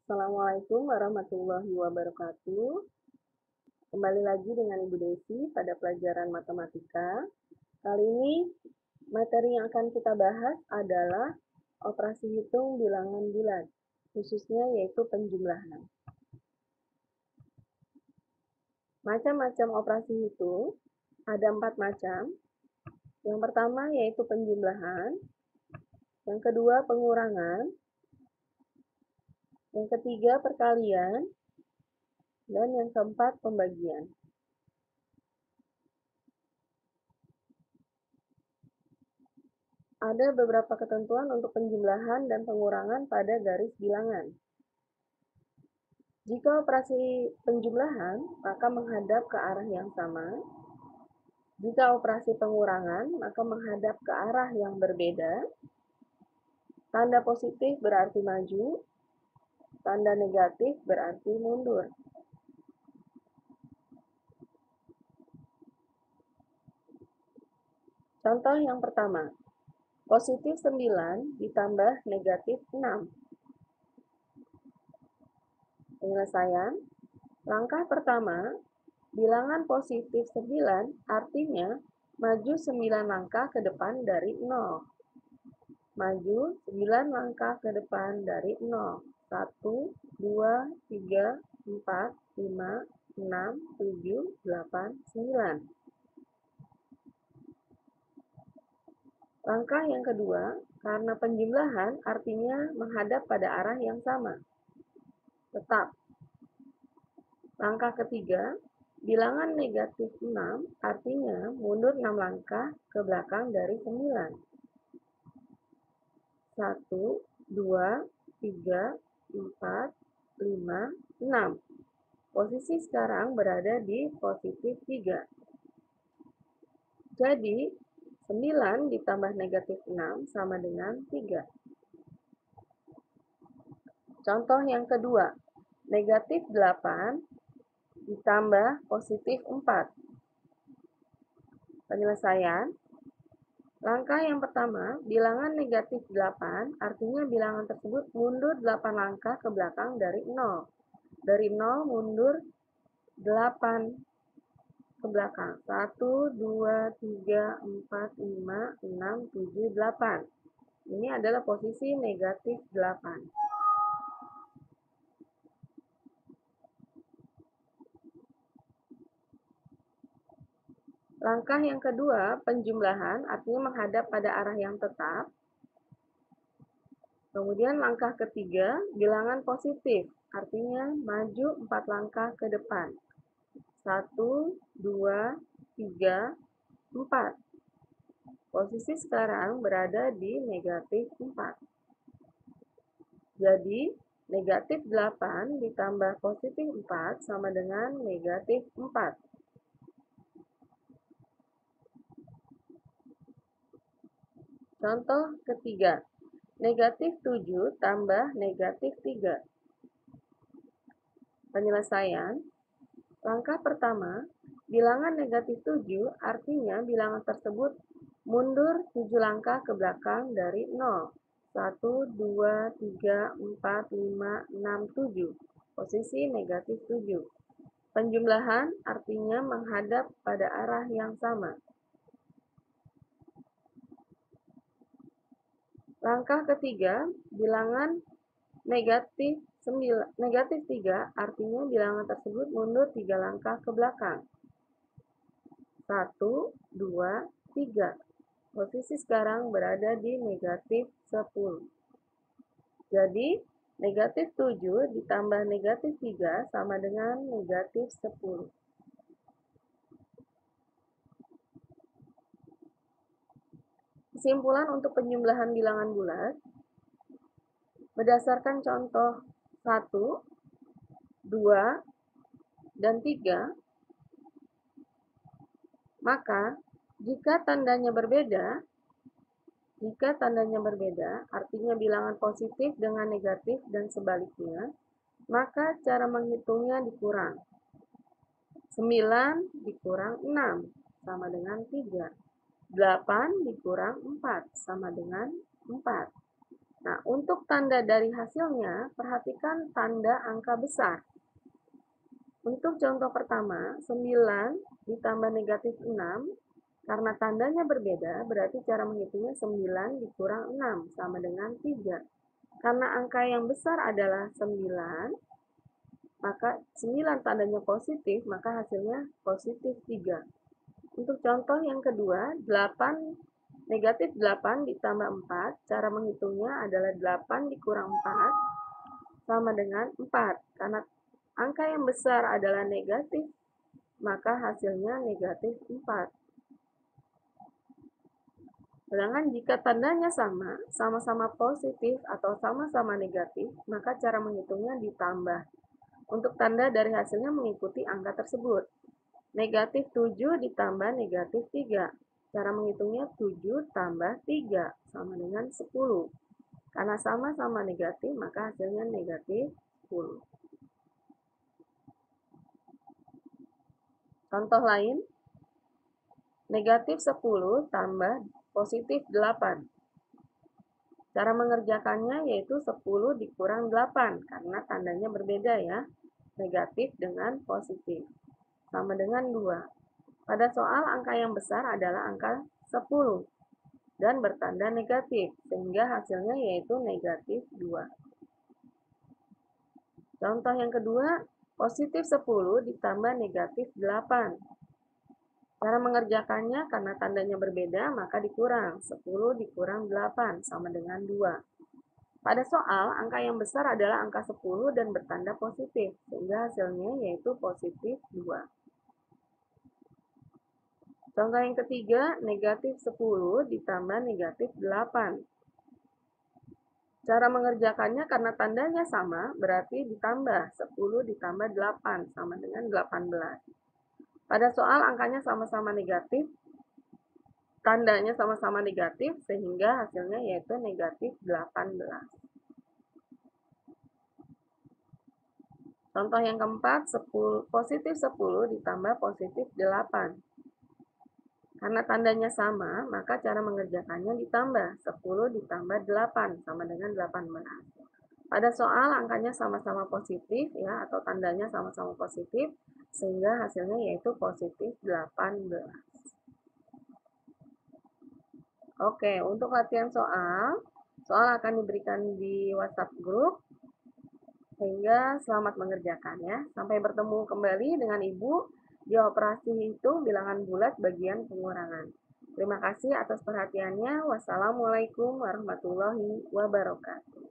Assalamualaikum warahmatullahi wabarakatuh. Kembali lagi dengan Ibu Desi pada pelajaran matematika. Kali ini materi yang akan kita bahas adalah operasi hitung bilangan bulat, khususnya yaitu penjumlahan. Macam-macam operasi hitung ada 4 macam. Yang pertama yaitu penjumlahan, yang kedua pengurangan, yang ketiga perkalian, dan yang keempat pembagian. Ada beberapa ketentuan untuk penjumlahan dan pengurangan pada garis bilangan. Jika operasi penjumlahan, maka menghadap ke arah yang sama. Jika operasi pengurangan, maka menghadap ke arah yang berbeda. Tanda positif berarti maju, tanda negatif berarti mundur. Contoh yang pertama, positif 9 ditambah negatif 6. Penyelesaian, langkah pertama, bilangan positif 9 artinya maju 9 langkah ke depan dari 0. Maju 9 langkah ke depan dari 0. 1, 2, 3, 4, 5, 6, 7, 8, 9. Langkah yang kedua, karena penjumlahan artinya menghadap pada arah yang sama. Tetap. Langkah ketiga, bilangan negatif 6 artinya mundur 6 langkah ke belakang dari 9. 1, 2, 3, 4, 5, 6. Posisi sekarang berada di positif 3. Jadi, 9 ditambah negatif 6 sama dengan 3. Contoh yang kedua, negatif 8 ditambah positif 4. Penyelesaian, langkah yang pertama, bilangan negatif 8 artinya bilangan tersebut mundur 8 langkah ke belakang dari 0. Dari 0 mundur 8 ke belakang. 1, 2, 3, 4, 5, 6, 7, 8. Ini adalah posisi negatif 8. Langkah yang kedua, penjumlahan, artinya menghadap pada arah yang tetap. Kemudian langkah ketiga, bilangan positif, artinya maju 4 langkah ke depan. 1, 2, 3, 4. Posisi sekarang berada di negatif 4. Jadi, negatif 8 ditambah positif 4 sama dengan negatif 4. Contoh ketiga, negatif 7 tambah negatif 3. Penyelesaian, langkah pertama, bilangan negatif 7 artinya bilangan tersebut mundur 7 langkah ke belakang dari 0. 1, 2, 3, 4, 5, 6, 7. Posisi negatif 7. Penjumlahan artinya menghadap pada arah yang sama. Langkah ketiga, bilangan negatif 3 artinya bilangan tersebut mundur 3 langkah ke belakang. 1, 2, 3. Posisi sekarang berada di negatif 10. Jadi, negatif 7 ditambah negatif 3 sama dengan negatif 10. Kesimpulan untuk penjumlahan bilangan bulat, berdasarkan contoh 1, 2, dan 3, maka jika tandanya berbeda, artinya bilangan positif dengan negatif dan sebaliknya, maka cara menghitungnya dikurang. 9 dikurang 6 sama dengan 3. 8 dikurang 4 sama dengan 4. Nah, untuk tanda dari hasilnya, perhatikan tanda angka besar. Untuk contoh pertama, 9 ditambah negatif 6, karena tandanya berbeda, berarti cara menghitungnya 9 dikurang 6 sama dengan 3. Karena angka yang besar adalah 9, maka 9 tandanya positif, maka hasilnya positif 3. Untuk contoh yang kedua, 8 negatif 8 ditambah 4, cara menghitungnya adalah 8 dikurang 4 sama dengan 4. Karena angka yang besar adalah negatif, maka hasilnya negatif 4. Sedangkan jika tandanya sama, sama-sama positif atau sama-sama negatif, maka cara menghitungnya ditambah. Untuk tanda dari hasilnya mengikuti angka tersebut. Negatif 7 ditambah negatif 3. Cara menghitungnya 7 tambah 3 sama dengan 10. Karena sama-sama negatif, maka hasilnya negatif 10. Contoh lain, negatif 10 tambah positif 8. Cara mengerjakannya yaitu 10 dikurang 8, karena tandanya berbeda ya, negatif dengan positif. Sama dengan 2. Pada soal, angka yang besar adalah angka 10 dan bertanda negatif, sehingga hasilnya yaitu negatif 2. Contoh yang kedua, positif 10 ditambah negatif 8. Cara mengerjakannya karena tandanya berbeda, maka dikurang. 10 dikurang 8 sama dengan 2. Pada soal, angka yang besar adalah angka 10 dan bertanda positif, sehingga hasilnya yaitu positif 2. Contoh yang ketiga, negatif 10 ditambah negatif 8. Cara mengerjakannya karena tandanya sama, berarti ditambah 10 ditambah 8 sama dengan 18. Pada soal angkanya sama-sama negatif, tandanya sama-sama negatif, sehingga hasilnya yaitu negatif 18. Contoh yang keempat, positif 10 ditambah positif 8. Karena tandanya sama, maka cara mengerjakannya ditambah. 10 ditambah 8 sama dengan 18. Pada soal angkanya sama-sama positif ya, atau tandanya sama-sama positif, sehingga hasilnya yaitu positif 18. Oke, untuk latihan soal akan diberikan di WhatsApp group, sehingga selamat mengerjakan ya. Sampai bertemu kembali dengan Ibu di operasi hitung bilangan bulat bagian pengurangan. Terima kasih atas perhatiannya. Wassalamualaikum warahmatullahi wabarakatuh.